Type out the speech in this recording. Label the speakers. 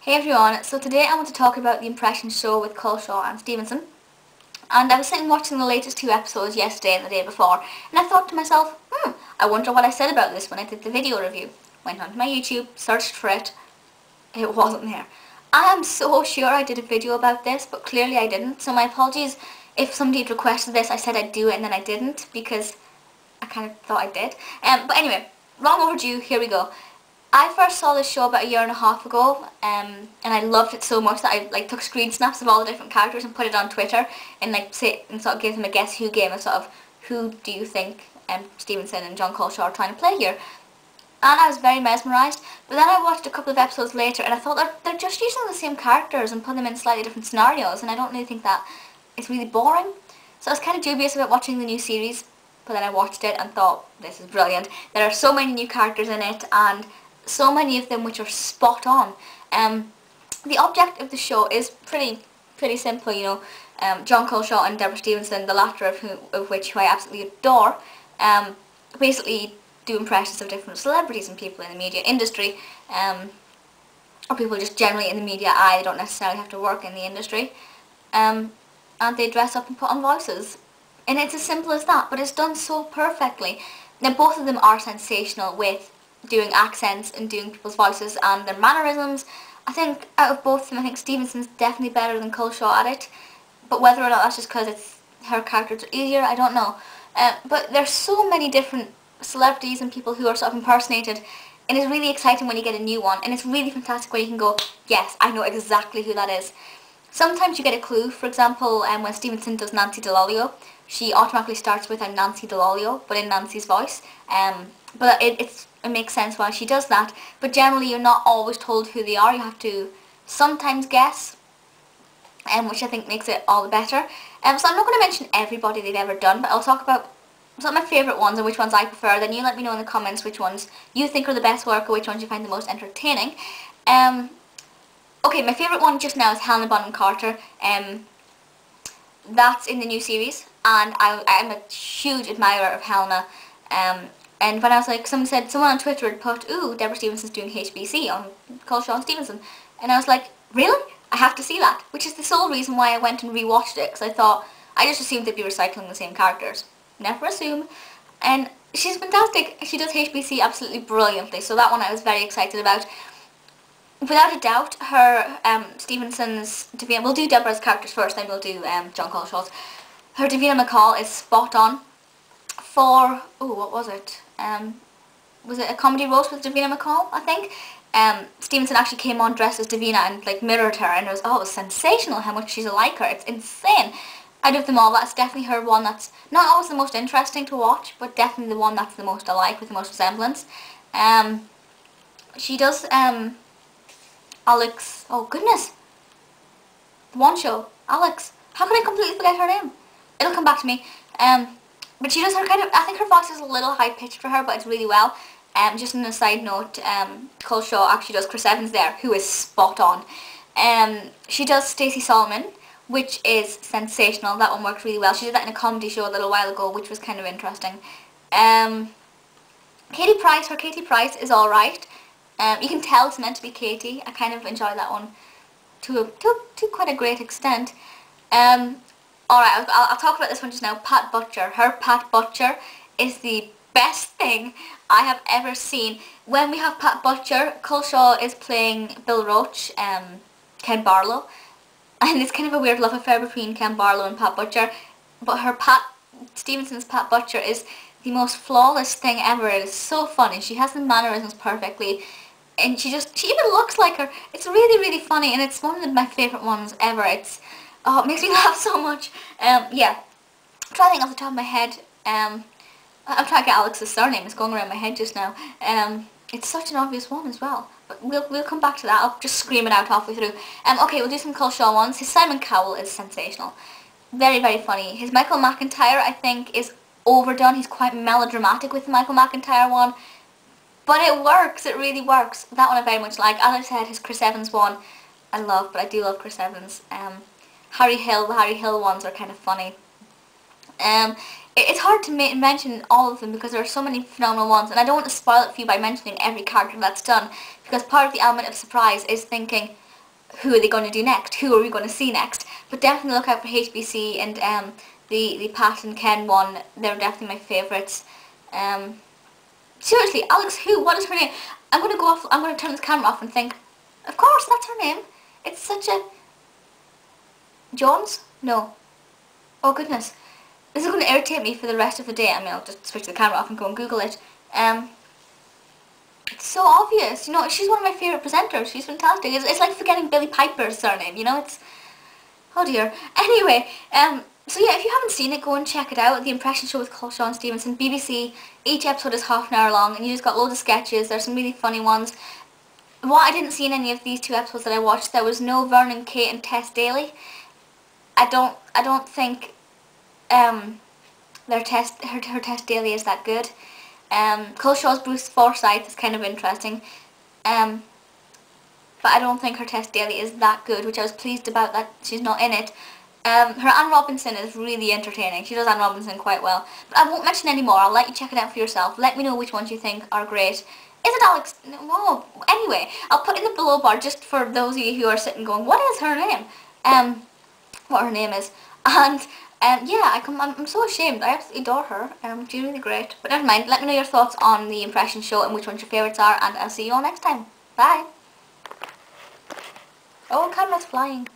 Speaker 1: Hey everyone, so today I want to talk about the impression show with Culshaw and Stevenson. And I was sitting watching the latest two episodes yesterday and the day before, and I thought to myself, I wonder what I said about this when I did the video review. Went onto my YouTube, searched for it, it wasn't there. I am so sure I did a video about this, but clearly I didn't, so my apologies if somebody had requested this. I said I'd do it and then I didn't, because I kind of thought I did. But anyway, long overdue, here we go. I first saw this show about a year and a half ago, and I loved it so much that I took screen snaps of all the different characters and put it on Twitter and sort of gave them a guess who game of sort of who do you think Stevenson and Jon Culshaw are trying to play here. And I was very mesmerised, but then I watched a couple of episodes later and I thought they're just using the same characters and putting them in slightly different scenarios, and I don't really think that it's really boring. So I was kind of dubious about watching the new series, but then I watched it and thought, this is brilliant. There are so many new characters in it, and so many of them which are spot on. The object of the show is pretty simple, you know. Jon Culshaw and Deborah Stevenson, the latter of which I absolutely adore, basically do impressions of different celebrities and people in the media industry, or people just generally in the media eye. They don't necessarily have to work in the industry, and they dress up and put on voices, and it's as simple as that, but it's done so perfectly. Now both of them are sensational with doing accents and doing people's voices and their mannerisms. I think out of both of them, I think Stevenson's definitely better than Culshaw at it, but whether or not that's just because her characters are easier, I don't know. But there's so many different celebrities and people who are sort of impersonated, and it's really exciting when you get a new one, and it's really fantastic when you can go, yes, I know exactly who that is. Sometimes you get a clue. For example, when Stevenson does Nancy Dell'Olio, she automatically starts with a Nancy Dell'Olio, but in Nancy's voice. But it makes sense why she does that, but generally you're not always told who they are. You have to sometimes guess, which I think makes it all the better. So I'm not going to mention everybody they've ever done, but I'll talk about some of my favourite ones and which ones I prefer. Then you let me know in the comments which ones you think are the best work or which ones you find the most entertaining. Okay, my favourite one just now is Helena Bonham Carter. That's in the new series, and I'm a huge admirer of Helena. And when I was like, someone on Twitter had put, ooh, Deborah Stevenson's doing HBC on Culshaw and Stevenson. And I was like, really? I have to see that. Which is the sole reason why I went and rewatched it, because I just assumed they'd be recycling the same characters. Never assume. And she's fantastic. She does HBC absolutely brilliantly, so that one I was very excited about. Without a doubt, her, Stevenson's Davina, we'll do Deborah's characters first, then we'll do Jon Culshaw's. Her Davina McCall is spot on. For, what was it? Was it a comedy roast with Davina McCall, I think? Stevenson actually came on dressed as Davina and mirrored her, and it was sensational how much she's like her. It's insane. Out of them all, that's definitely her one that's not always the most interesting to watch, but definitely the one that's the most alike, with the most resemblance. She does Alex, oh goodness, the one show, Alex, how can I completely forget her name? It'll come back to me. But she does her I think her voice is a little high pitched for her, but it's really well. Just on a side note, Culshaw actually does Chris Evans there, who is spot on. She does Stacey Solomon, which is sensational. That one worked really well. She did that in a comedy show a little while ago, which was kind of interesting. Katie Price, her Katie Price is alright. You can tell it's meant to be Katie. I kind of enjoy that one to quite a great extent. Alright, I'll talk about this one just now. Pat Butcher. Her Pat Butcher is the best thing I have ever seen. When we have Pat Butcher, Culshaw is playing Bill Roach, Ken Barlow. And it's kind of a weird love affair between Ken Barlow and Pat Butcher. But Stevenson's Pat Butcher is the most flawless thing ever. It is so funny. She has the mannerisms perfectly. And she even looks like her. It's really, really funny, and it's one of my favourite ones ever. It makes me laugh so much. Yeah. I'm trying to think off the top of my head. I'm trying to get Alex's surname. It's going around my head just now. It's such an obvious one as well. But we'll come back to that. I'll just scream it out halfway through. Okay, we'll do some Culshaw ones. His Simon Cowell is sensational. Very, very funny. His Michael McIntyre, I think, is overdone. He's quite melodramatic with the Michael McIntyre one. But it works, it really works. That one I very much like. As I said, his Chris Evans one I love, but I do love Chris Evans. The Harry Hill ones are kind of funny. It's hard to mention all of them because there are so many phenomenal ones, and I don't want to spoil it for you by mentioning every character that's done, because part of the element of surprise is thinking, who are they going to do next? Who are we going to see next? But definitely look out for HBC and the Pat and Ken one. They're definitely my favourites. Seriously, Alex who? What is her name? I'm going to go off, I'm going to turn this camera off and think, of course, that's her name. It's such a... Jones? No. Oh goodness. This is going to irritate me for the rest of the day. I mean, I'll just switch the camera off and go and Google it. It's so obvious, you know, she's one of my favourite presenters. She's fantastic. It's like forgetting Billy Piper's surname, you know, it's... Oh dear. Anyway, so yeah, if you haven't seen it, go and check it out. The Impression Show with Culshaw and Stevenson, BBC. Each episode is half an hour long, and you just got loads of sketches. There's some really funny ones. What I didn't see in any of these 2 episodes that I watched, there was no Vernon, Kate and Tess Daly. I don't think her Tess Daly is that good. Culshaw's Bruce Forsyth is kind of interesting. But I don't think her Tess Daly is that good, which I was pleased about that she's not in it. Her Anne Robinson is really entertaining. She does Anne Robinson quite well. But I won't mention any more. I'll let you check it out for yourself. Let me know which ones you think are great. Is it Alex? No. Anyway, I'll put in the below bar just for those of you who are sitting going, what is her name? What her name is. And yeah, I'm so ashamed. I absolutely adore her. She's really great. But never mind. Let me know your thoughts on the Impression Show and which ones your favourites are. And I'll see you all next time. Bye. Oh, camera's flying.